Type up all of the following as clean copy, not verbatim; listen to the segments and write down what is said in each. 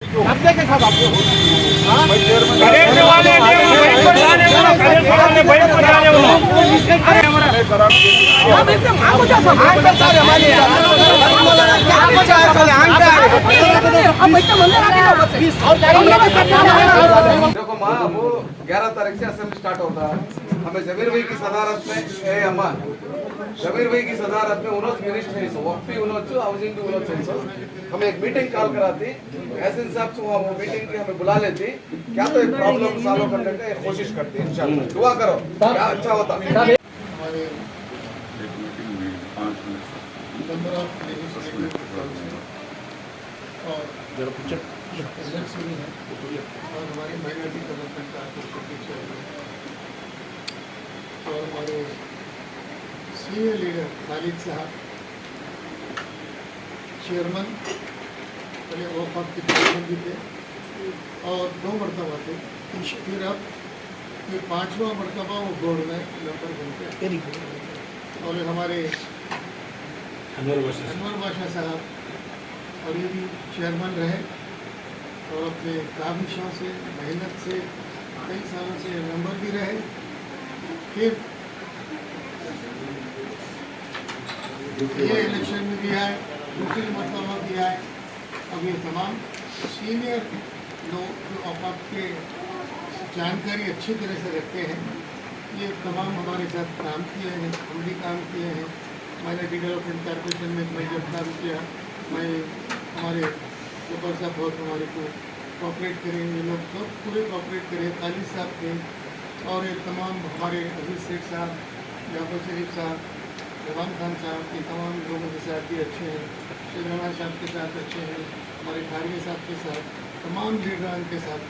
देखे साहब आपको देखो माँ वो 11 तारीख से असेंबली स्टार्ट होता है। हमें जमीर भाई की सदारत में अम्मा जमीर भाई की सदारत में उन्होंने मिनिस्ट्री वक्फी उन्होंने हाउसिंग हमें एक मीटिंग कॉल कराती एहसन साहब से वो मीटिंग की हमें बुला लेती क्या तो एक प्रॉब्लम सॉल्व करने का कोशिश करती है इंशाल्लाह दुआ करो क्या अच्छा होता और हमारी माइनॉरिटी डेवलपमेंट और हमारे सीनियर लीडर खालिद साहब चेयरमैन पहले वफाक के चेयरमैन भी थे और 2 मरतबा थे फिर अब ये 5वां मरतबा वो बोर्ड में मेंबर बनते और हमारे अनवर बादशाह साहब और ये भी चेयरमैन रहे और अपने काबिशों से मेहनत से कई सालों से मेंबर भी रहे। फिर ये इलेक्शन में भी आए दूसरी मरतबा भी आए। अब ये तमाम सीनियर लोग जो औकात के जानकारी अच्छी तरह से रखते हैं ये तमाम हमारे साथ काम किए हैं हम भी काम किए हैं। माइनॉरिटी डेवलपमेंट कॉर्पोरेशन में मैं जब काम किया मैं हमारे ऊपर साहब बहुत हमारे को कोऑपरेट करें ये लोग सब पूरे कोऑपरेट करें खालिद साहब थे और ये तमाम हमारे अजीज शेख साहब जाफर शरीफ साहब जवान खान साहब ये तमाम लोगों के साथ भी अच्छे हैं। शेखराना साहब के साथ अच्छे हैं हमारे खारगे साहब के साथ तमाम लीडरान के साथ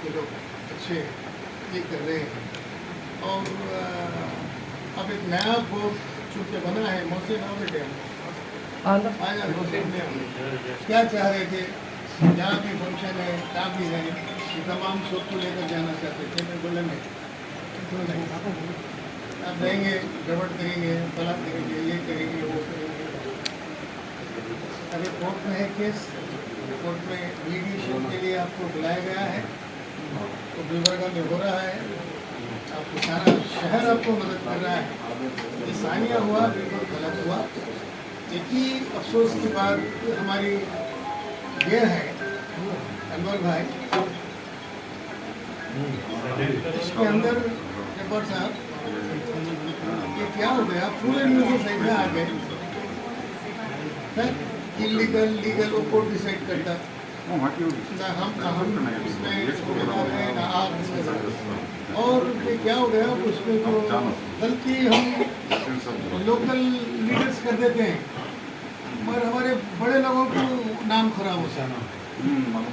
ये लोग अच्छे ये कर रहे हैं। और अब एक नया बोर्ड चूँकि बना है मोहसिन बेटे क्या चाह रहे थे जहाँ भी फंक्शन है जहाँ भी है ये तमाम सबको लेकर जाना चाहते थे। मैं बोले नहीं आप रहेंगे गड़बड़ करेंगे फला करेंगे ये करेंगे वो करेंगे। अभी कोर्ट में है केस कोर्ट में मीडिएशन के लिए आपको बुलाया गया है तो गुलबर्गा में हो रहा है आपको सारा शहर आपको मदद कर रहा है। ये सानिया हुआ बिल्कुल गलत हुआ। एक ही अफसोस की बात हमारी ये है अनवर भाई इसके अंदर जब्बार साहब ये क्या हो गया पूरे न्यूज़ सही में आ गए इलीगल लीगल वो कोर्ट डिसाइड करता ना हम इसमें ना आप इसमें और ये क्या हो गया उसमें जो गलती हम लोकल लीडर्स कर देते हैं मगर हमारे बड़े लोगों को नाम खराब होता है। अब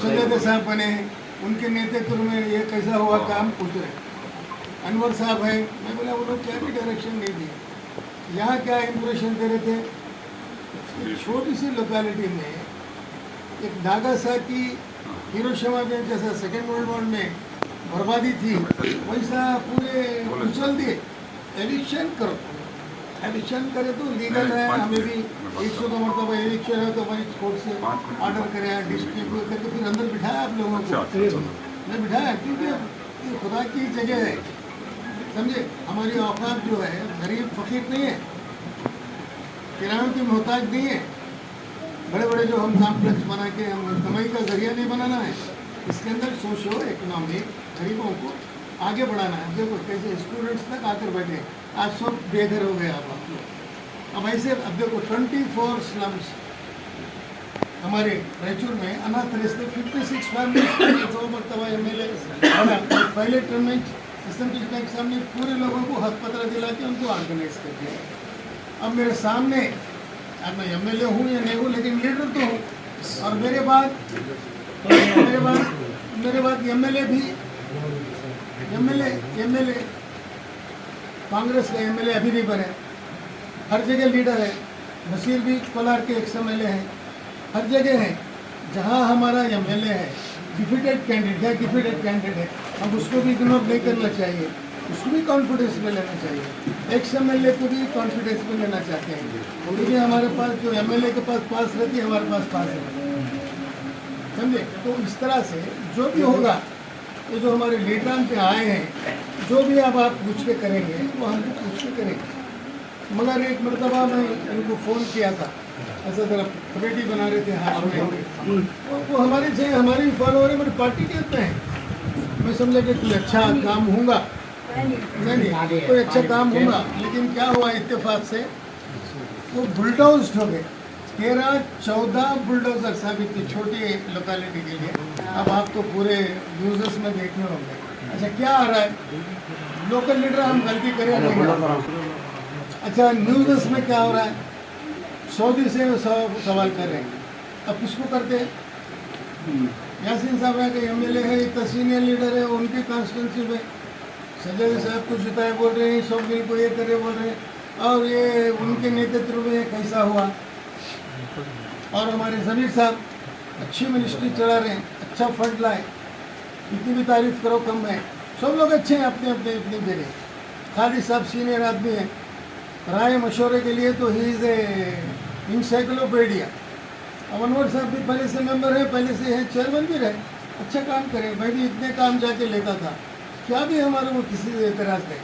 सैयद साहब बने हैं उनके नेतृत्व में ये कैसा हुआ काम पूछ रहे अनवर साहब हैं मैं बोला वो लोग क्या भी डायरेक्शन नहीं दिए यहाँ क्या इंप्रेशन दे रहे थे। एक छोटी सी लोकेलिटी में एक नागासाकी हिरोशिमा में जैसा सेकेंड वर्ल्ड वॉर में बर्बादी थी वैसा पूरे उछल दिए। एविक्शन करो एविक्शन करे तो लीगल है हमें भी 100 का मरतबा एविक्शन है तो हमारी कोर्ट से ऑर्डर करे डिस्ट्रीब्यूट करके फिर अंदर बिठाया आप लोगों को मैं बिठाया क्योंकि ये खुदा की जगह है समझे। हमारी औकात जो है गरीब फकीर नहीं है किरायों की मोहताज नहीं है। बड़े बड़े जो हम कॉम्प्लेक्स बना के हम कमाई का जरिया नहीं बनाना है इसके अंदर सोशो इकोनॉमिक गरीबों को आगे बढ़ाना है। देखो कैसे स्टूडेंट्स तक आकर बैठे आज सब बेघर हो गए आप लोग। अब ऐसे अब देखो 24 स्लम्स हमारे रायचूर में अनाथ रस्ते 56 फैमिली 2 मरतबा MLA पहले टर्म में असेंबली के सामने पूरे लोगों को हक पत्र दिला के उनको ऑर्गेनाइज कर दिया। अब मेरे सामने अब मैं MLA हूँ या नहीं हूँ लेकिन लीडर तो हूँ और मेरे बाद MLA भी MLA कांग्रेस का MLA अभी नहीं बने हर जगह लीडर है। नसीर भी कोलार के MLA हैं हर जगह है जहाँ हमारा MLA है डिफिटेड कैंडिडेट है अब उसको भी इग्नोर नहीं करना चाहिए उसको भी कॉन्फिडेंस में लेना चाहिए। MLA को भी कॉन्फिडेंस में लेना चाहते हैं क्योंकि हमारे पास जो MLA के पास रहती है हमारे पास है समझे। तो इस तरह से जो भी होगा, वो जो हमारे लीडरान पे आए हैं, जो भी अब आप पूछ के करेंगे वो हमको पूछ के करेंगे। मगर एक मरतबा मैं इनको फ़ोन किया था, ऐसा जरा कमेटी बना रहे थे हाथ में, वो हमारे से हमारी फॉलोअर है, हमारी पार्टी के पे हैं। मैं समझा कि कोई अच्छा काम होगा, नहीं कोई अच्छा काम होगा, लेकिन क्या हुआ इत्तेफाक से वो बुलडोज हो गए। 13-14 बुलडोजर साहब इतनी छोटी लोकेलिटी के लिए। अब आप तो पूरे न्यूज़ में देखने होंगे। अच्छा क्या आ रहा है, लोकल लीडर हम गलती करेंगे। अच्छा न्यूज़ में क्या हो रहा है, सऊदी से सवाल कर रहे हैं। अब किसको करते हैं, यासीन साहब है कि एमएलए है, इतना सीनियर लीडर है, उनकी कॉन्स्टिट्यूंसी में सजद साहब कुछ जुताए बोल रहे हैं, सब मिल को ये करे बोल रहे हैं, और ये उनके नेतृत्व में कैसा हुआ। और हमारे जमीर साहब अच्छी मिनिस्ट्री चला रहे हैं, अच्छा फंड लाए, कितनी भी तारीफ करो कम है। सब लोग अच्छे हैं अपने अपने अपनी जगह। खालिद साहब सीनियर आदमी हैं, राय मशवरे के लिए तो ही इज़ ए इंसाइक्लोपीडिया। अमनवर साहब भी पहले से मेंबर है, पहले से है, चेयरमैन भी रहे, अच्छा काम करे। मैं भी इतने काम जाके लेता था, क्या भी हमारे को किसी से एतराज़ नहीं।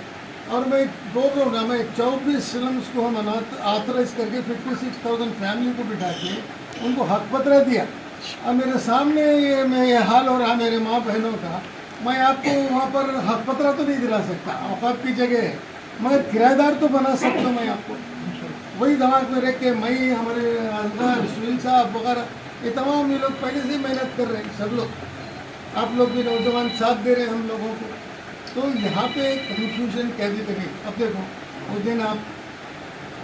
और मैं बोल रहा हूँ ना, मैं 24 स्लम्स को हम ऑथराइज करके 56,000 फैमिली को बिठा के उनको हक पत्र दिया। अब मेरे सामने ये हाल हो रहा मेरे माँ बहनों का, मैं आपको वहाँ पर हक पत्र तो नहीं दिला सकता, औकात की जगह है, मगर किराएदार तो बना सकता हूँ मैं आपको। वही दिमाग में रख के मैं, हमारे अजगर सुनील साहब वगैरह, ये तमाम ये लोग पहले से मेहनत कर रहे हैं, सब लोग, आप लोग भी नौजवान साथ दे रहे हैं हम लोगों को। तो यहाँ पे कन्फ्यूजन कैसे करें। अब देखो उस दिन आप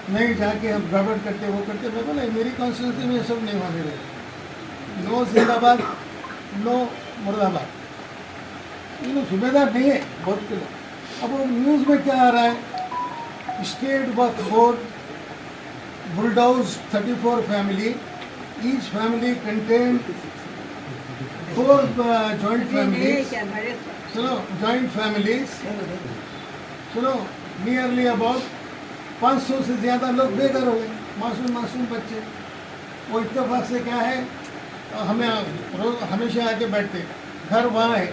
नहीं जाके हम गड़बड़ करते वो करते, मैं बोला मेरी कॉन्स्टिट्यूंसी में ये सब नहीं होने रहे। नो जिंदाबाद, नो मुर्दाबाद, ये लोग जिम्मेदार नहीं है बहुत के लोग। अब वो न्यूज़ में क्या आ रहा है, state Waqf board bulldoze 34 family, each family contain 4 joint families, सुनो जॉइंट फैमिलीज, सुनो नियरली अबाउट 500 से ज़्यादा लोग बेघर हो गए, मासूम बच्चे। वो इत्तेफाक से क्या है, हमें रोज हमेशा आके बैठते, घर वहाँ है,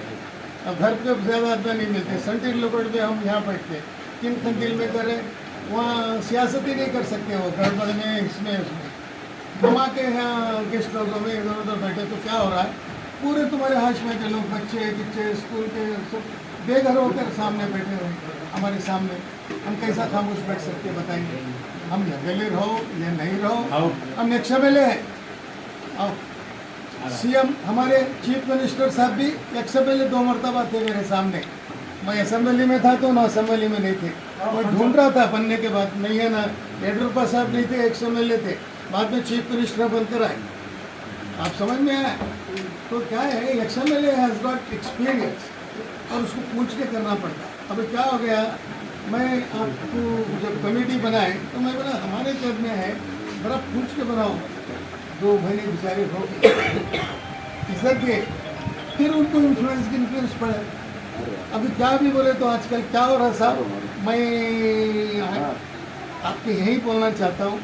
अब घर पे ज़्यादा आदमी नहीं मिलते, सेंट्रल लोकेट पे हम यहाँ बैठते, किन तंदिल में करें, वहाँ सियासत ही नहीं कर सकते, वो गड़बड़ में इसमें उसमें घुमा के यहाँ गेस्ट हाउसों में इधर उधर बैठे। तो क्या हो रहा है, पूरे तुम्हारे हाश में के लोग, बच्चे स्कूल के सब बेघर होकर सामने बैठे हुए हमारे सामने। हम कैसा खामोश बैठ सकते बताइए, हम एमएलए रहो या नहीं रहो, हम नेक्स्ट एमएलए है। और सीएम हमारे चीफ मिनिस्टर साहब भी एक्स एमएलए 2 मरतबा थे मेरे सामने। मैं असेंबली में था तो ना असेंबली में नहीं थे, मैं ढूंढ रहा था बनने के बाद, नहीं है ना येडियुरप्पा साहब नहीं थे, एक्स एमएलए थे, बाद में चीफ मिनिस्टर बनकर आए। आप समझ में आया। तो क्या है, ex MLA has got experience और उसको पूछ के करना पड़ता। अब क्या हो गया, मैं आपको जब कमेटी बनाए तो मैं बोला हमारे जब में है, बड़ा पूछ के बनाओ। 2 महीने बेचारे हो इज्जत दिए, फिर उनको इन्फ्लुएंस पड़े। अभी क्या भी बोले तो आजकल क्या हो रहा साहब, मैं आपके यही बोलना चाहता हूँ,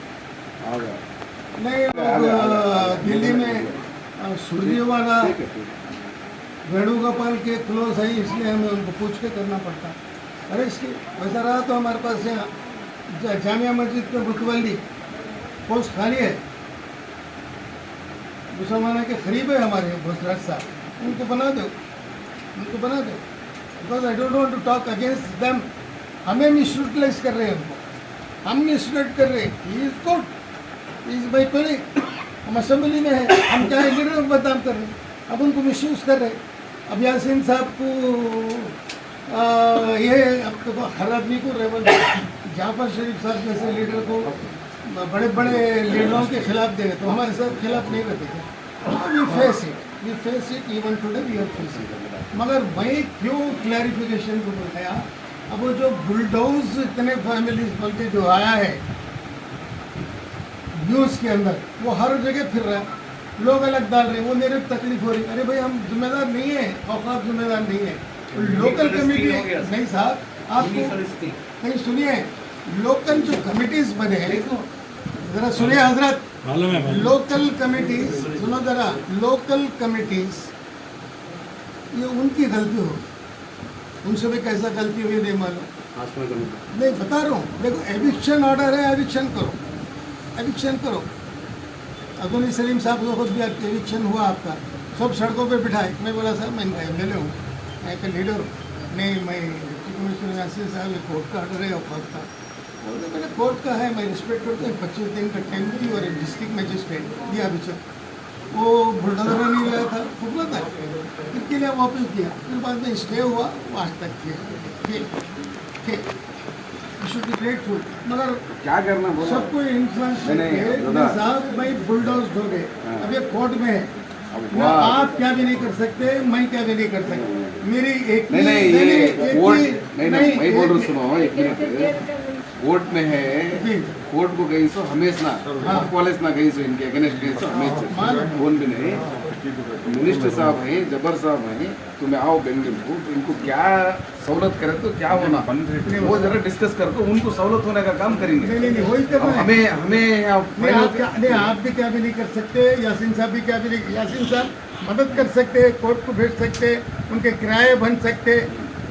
नहीं दिल्ली में सूर्यवाला वेणुगोपाल के क्लोज है, इसलिए हमें उनको पूछ के करना पड़ता। अरे इसके वैसा रहा तो हमारे पास यहाँ जामिया मस्जिद के मुतवल्ली पोस्ट खाली है, मुसलमानों के करीब है हमारे भोसराज साहब, उनको बना दो, because I don't want to talk against them. हमें मिसयूटिलाइज कर रहे हैं उनको, हम मिसयूट कर रहे हैं। He is good, he is my colleague, हम असेंबली में है, हम क्या है लीडर बदनाम कर रहे हैं, अब उनको मिसयूज़ कर रहे हैं। अब यासीन साहब को ये अब तो हर आदमी को रेवल, जाफर शरीफ साहब जैसे लीडर को बड़े बड़े लीडरों के खिलाफ दे रहे, तो हमारे साथ खिलाफ नहीं रहते थे। We face it even today we are facing. मगर मैं क्यों क्लैरिफिकेशन को बताया, अब वो जो बुलडोज इतने फैमिलीज बोल के जो आया है न्यूज़ के अंदर, वो हर जगह फिर रहा है, लोग अलग डाल रहे हैं, वो मेरे तकलीफ हो रही। अरे भाई हम जिम्मेदार नहीं है, औकात जिम्मेदार नहीं है, लोकल कमेटी नहीं साहब, आपको नहीं सुनिए, लोकल जो कमिटीज बने हैं, जरा सुनिए हजरत, मालूम है मालूम। लोकल कमिटीज, सुनो जरा, लोकल कमिटीज ये उनकी गलती हो, उनसे भी कैसा गलती हुई नहीं मालूम, नहीं बता रहा हूँ। देखो एविक्शन ऑर्डर है, एविक्शन करो, एविक्शन करो। अब्दुल सलीम साहब को खुद भी एविक्शन हुआ आपका, सब सड़कों पे बिठाए। मैं बोला साहब मैं इनका एमएलए हूँ, मैं एक लीडर हूँ, नहीं मैं डिप्टी कमिश्नर यासिर साहब ये कोर्ट का ऑर्डर है ऑफर का, बोलते मैंने कोर्ट का है, मैं रिस्पेक्ट करता हूँ। 25 दिन का टाइम दी और एक डिस्ट्रिक्ट मजिस्ट्रेट दिया अभिषेक, वो बुलडोजर नहीं लाया था, फुकला था, इसके लिए वापस दिया। फिर बाद में स्टे हुआ, वो आज तक किया। ठीक शुड बी ग्रेटफुल, मगर क्या करना बोलो सबको इन्फ्लुएंस नहीं, करके दादा। साहब भाई बुलडोज हो गए, अब ये कोर्ट में है, अब ना वाह। आप क्या भी नहीं कर सकते, मैं क्या भी नहीं कर सकता। मेरी एक नहीं ही- नहीं नहीं, ये एक कोर्ट ही- नहीं नहीं मैं बोल रहा हूँ एक- सुनो एक मिनट कोर्ट में है जी। कोर्ट को गई सो हमेश ना हाँ। कॉलेज ना गई सो इनके अगेंस्ट गई सो हमेश मालूम। फोन भी नहीं मिनिस्टर साहब हैं जबर साहब हैं तुम्हें आओ बेंगलुरु को तो इनको क्या सहूलत करे तो क्या होना वो जरा डिस्कस करके उनको सहूलत होने का काम करेंगे नहीं नहीं वही अब करना है। हमें हमें यहाँ नहीं आप क्या नहीं आप भी क्या भी नहीं कर सकते, यासीन साहब भी क्या भी नहीं, यासीन साहब मदद कर सकते, कोर्ट को भेज सकते, उनके किराए बन सकते,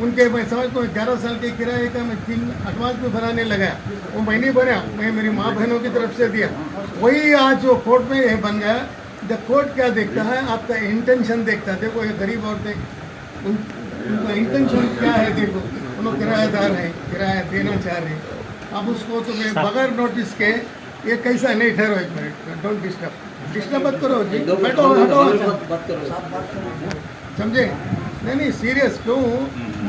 उनके मैं समझता हूँ 11 साल के किराए का मैं 3 एडवांस में भराने लगा, वो मैं नहीं भरा, मैं मेरी माँ बहनों की तरफ से दिया, वही आज जो कोर्ट में ये बन गया। द कोर्ट क्या देखता है, आपका इंटेंशन देखता है। देखो ये गरीब औरतें उनका इंटेंशन क्या है, देखो उन्होंने किराएदार है, किराया देना चाह रहे हैं, अब उसको तो मैं बगैर नोटिस के ये कैसा नहीं, ठहरो एक मिनट, डोंट डिस्टर्ब मत करो जी, बैठो हटो, समझे? नहीं सीरियस क्यों,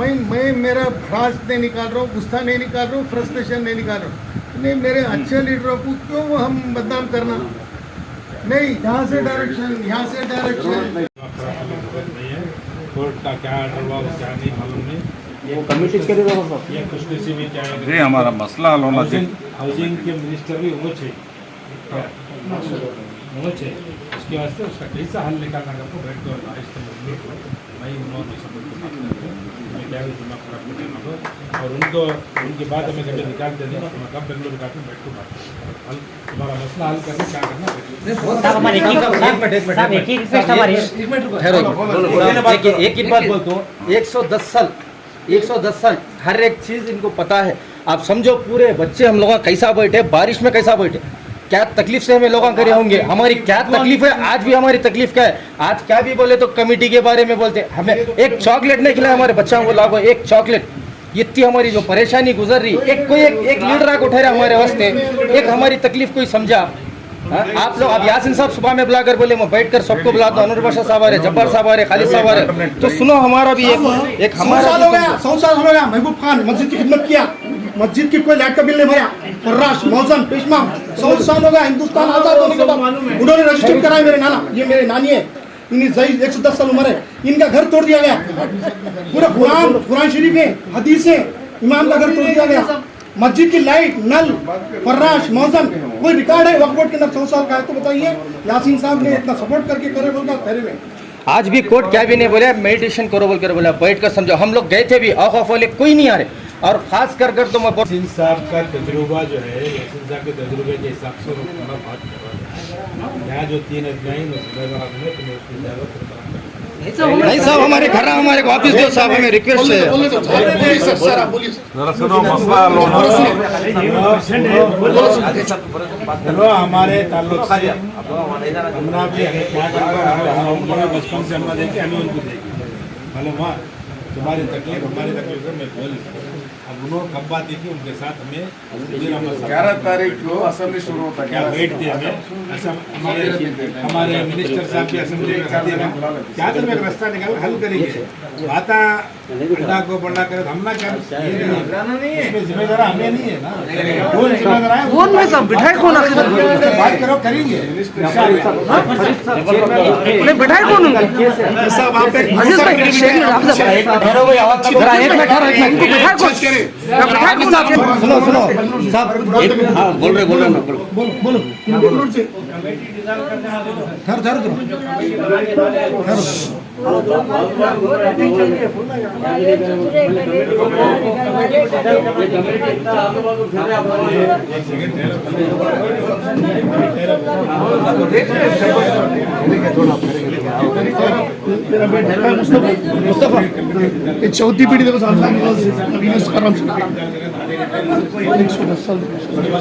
मैं मेरा भ्रास नहीं निकाल रहा हूँ, गुस्सा नहीं निकाल रहा हूँ, फ्रस्ट्रेशन नहीं निकाल रहा हूँ, नहीं मेरे अच्छे लीडरों को क्यों हम बदनाम करना, नहीं यहाँ से डायरेक्शन कोर्ट का क्या ऑर्डर हुआ वो क्या नहीं मालूम नहीं। वो कमिटी के लिए देखो सर, ये खुशनसीबी में क्या है, ये हमारा मसला हल होना चाहिए। हाउसिंग के मिनिस्टर भी होना चाहिए, होना चाहिए, उसके वास्ते उसका कैसा हल निकालना है आपको बैठ कर भाई उन्होंने सब को बात करके मैं क्या भी दिमाग खराब कर देना हो और उनको उनके बाद हमें कभी निकालते नहीं तो मैं कब बेंगलुरु का बैठ कर बात करूँ, हल तुम्हारा मसला हल करने क्या करना है। साहब हमारी एक ही रिक्वेस्ट हमारी है। एक ही बात बोलता हूँ, 110 साल हर एक चीज इनको पता है। आप समझो पूरे बच्चे हम लोग कैसा बैठे, बारिश में कैसा बैठे, क्या तकलीफ से हमें लोग करे होंगे, हमारी क्या तकलीफ है, आज भी हमारी तकलीफ क्या है। आज क्या भी बोले तो कमेटी के बारे में बोलते, हमें एक चॉकलेट नहीं खिलाया हमारे बच्चों को, लागो एक चॉकलेट, इतनी हमारी जो परेशानी गुजर रही, एक लीडर आके उठा रहा हमारे वास्ते, एक हमारी तकलीफ कोई समझा। हाँ, आप लोग अब यासिन साहब सुबह में बुलाकर बोले मैं बैठकर सबको बुलाता हूँ, अनवर बादशाह साहब आ रहे, जब्बार साहब आ रहे, खालिद साहब आ रहे, तो सुनो हमारा भी एक हमारा 100 साल हो गया महबूब खान मस्जिद की खिदमत किया, मस्जिद की कोई लाइट का बिल नहीं भरा, फर्राश मौजन पेशमा 100 साल हो गया हिंदुस्तान आजाद होने के बाद उन्होंने रजिस्टर कराया। मेरे नाना, ये मेरे नानी है, इन्हीं सही 110 साल उम्र है, इनका घर तोड़ दिया गया, पूरा कुरान शरीफ है, हदीस है, इमाम का घर तोड़ दिया गया, मस्जिद की लाइट नल फर्राश मौजन कोई रिकॉर्ड है वक्फ बोर्ड के अंदर 100 साल का है तो बताइए। यासीन साहब ने इतना सपोर्ट करके करे बोलता पहले में आज भी कोर्ट क्या भी नहीं बोले, मेडिटेशन करो बोलकर बोला, बैठ कर समझो। हम लोग गए थे भी, ऑफ वाले कोई नहीं आ रहे, और खास कर तो मैं यासीन साहब का तजुर्बा जो है, यासीन साहब के तजुर्बे के हिसाब से वो थोड़ा बात कर रहा है। यहाँ जो 3 अजलाइन तुम्हें उसकी इजाजत नहीं साहब हमारे घर हमारे वापस दो साहब, हमें रिक्वेस्ट है। जरा सुनो मसला हल होना चलो हमारे ताल्लुक से हमरा भी हमें क्या करना है, बचपन से हमरा देखे हमें उनको देखे मालूम हुआ तुम्हारी तकलीफ हमारी तकलीफ है, मैं बोल अब उन्होंने कब बात देखी उनके साथ हमें 11 तारीख को असेंबली शुरू होता क्या है, वेट थे हमें ऐसा हमारे मिनिस्टर साहब की असेंबली में क्या तो एक रास्ता निकाल हल करेंगे। बात अंडा को बंडा करे हम ना क्या इसमें जिम्मेदार हमें नहीं है ना, कौन जिम्मेदार है कौन में सब बिठाए कौन बात करो करेंगे बिठाए कौन सब आप ठहरो भाई, आवाज जरा एक मिनट ठहरो, एक मिनट सुनो सुनो साहब, हाँ बोल रहे ना, बोलो बेंगलुरु से ठहरो मेरा बेटा है मुस्तफा, ये चौथी पीढ़ी देखो साथ में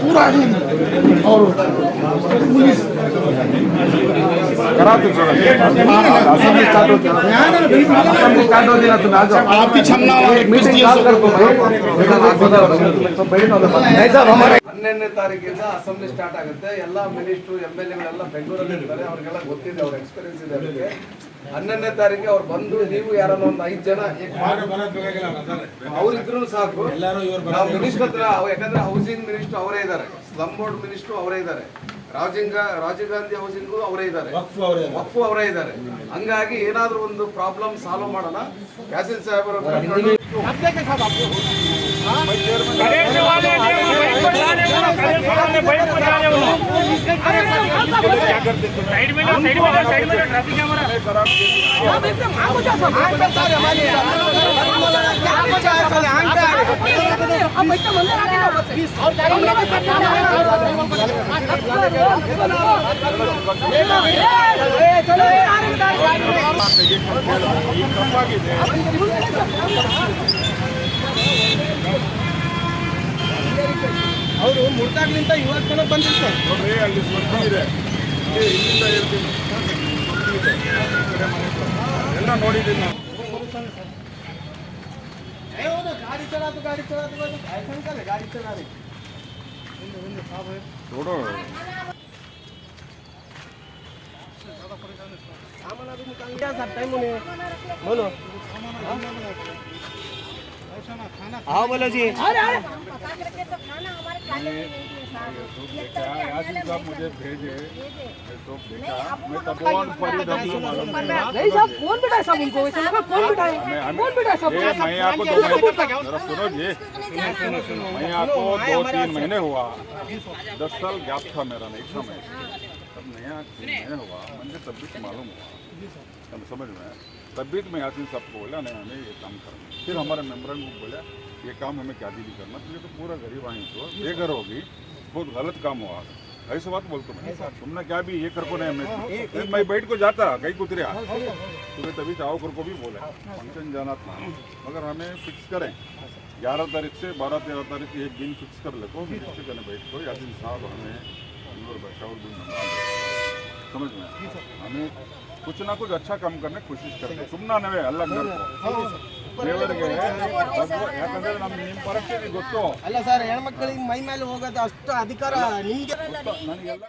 पूरा है और पुलिस आपकी क्षमता ಹನ್ನೆರಡನೇ ತಾರೀಕಿಂದ ಅಸೆಂಬ್ಲಿ ಸ್ಟಾರ್ಟ್ ಆಗುತ್ತೆ. ಎಲ್ಲ ಮಿನಿಸ್ಟ್ರು MLA ಬೆಂಗಳೂರಲ್ಲಿ ಇರ್ತಾರೆ, ಅವ್ರಿಗೆಲ್ಲ ಗೊತ್ತಿದೆ, ಅವ್ರ ಎಕ್ಸ್ಪೀರಿಯನ್ಸ್ ಇದೆ ಅವರಿಗೆ. 11ನೇ ತಾರೀಕಿಗೆ ಅವ್ರು ಬಂದು ನೀವು ಯಾರನ್ನ ಒಂದು 5 ಜನ ಅವ್ರಿದ್ರು ಸಾಕು. ನಾವು ಮಿನಿಸ್ಟರ್ ಹತ್ರ, ಯಾಕಂದ್ರೆ ಹೌಸಿಂಗ್ ಮಿನಿಸ್ಟರ್ ಅವರೇ ಇದ್ದಾರೆ, ಸ್ಲಮ್ ಬೋರ್ಡ್ ಮಿನಿಸ್ಟರ್ ಅವರೇ ಇದ್ದಾರೆ, ರಾಜೀವ್ ಗಾಂಧಿ ಹೌಸಿಂಗ್ ಅವರೇ ಇದ್ದಾರೆ, ವಕ್ಫ್ ಅವರೇ ಇದ್ದಾರೆ. ಹಂಗಾಗಿ ಏನಾದ್ರೂ ಒಂದು ಪ್ರಾಬ್ಲಮ್ ಸಾಲ್ವ್ ಮಾಡೋಣ. ಯಾಸಿನ್ ಸಾಹೇಬ್ ಅವರು ಮುರ್ದಾಗ್ಲಿಂದ ಇವಾಗ ತನಕ ಬಂದಿಲ್ಲ ಸರ್. ನೋಡ್ರಿ ಅಲ್ಲಿ ಸ್ವರ್ಗ ಇದೆ, ಇಲ್ಲಿಂದ ಹೇಳ್ತೀನಿ ಎಲ್ಲ ನೋಡಿದ್ದೀನಿ ನಾನು. ಗಾಡಿ ಚಲಾತು ಗಾಡಿ ಚಲಾ छोड़ो बोलो हाँ बोलो जी। मुझे भेजे तो देखा, मैं तब ऑन फरीद नहीं साहब कौन बिठाए साहब उनको, वैसे लगा कौन बिठाए साहब। मैं आपको जरा सुनो जी, मैं आपको 2-3 महीने हुआ, 10 साल गैप था मेरा, नहीं था मैं तब नया हुआ, मुझे तब भी मालूम हुआ, तुम समझ में। तब भी मैं यासीन साहब को बोला नहीं हमें ये काम करना, फिर हमारे मेम्बर को बोला ये काम हमें क्या भी करना, तो ये तो पूरा गरीब आई तो बेघर होगी, बहुत गलत काम हुआ। ऐसे बात बोलते मैं, तुमने क्या भी ये कर को नहीं, मैं बैठ को जाता कहीं कुतरिया तुम्हें तभी चाहो कर को भी बोला फंक्शन जाना था, मगर हमें फिक्स करें 11 तारीख से 12-13 तारीख एक दिन फिक्स कर ले को बैठ को यासीन साहब हमें समझ में, हमें कुछ ना कुछ अच्छा काम करने कोशिश करते सुमना नवे अल्लाह घर को ದೇವರಿಗೆ ಯಾಕಂದ್ರೆ ನಮ್ಮ ನಿಮ್ಮ ಪರಿಸ್ಥಿತಿ ಗೊತ್ತು ಅಲ್ಲ ಸರ್, ಹೆಣ್ಮಕ್ಳಿಗೆ ಮೈ ಮೇಲೆ ಹೋಗೋದು ಅಷ್ಟು ಅಧಿಕಾರ ನಿಮಗೆ. ನನಗೆಲ್ಲ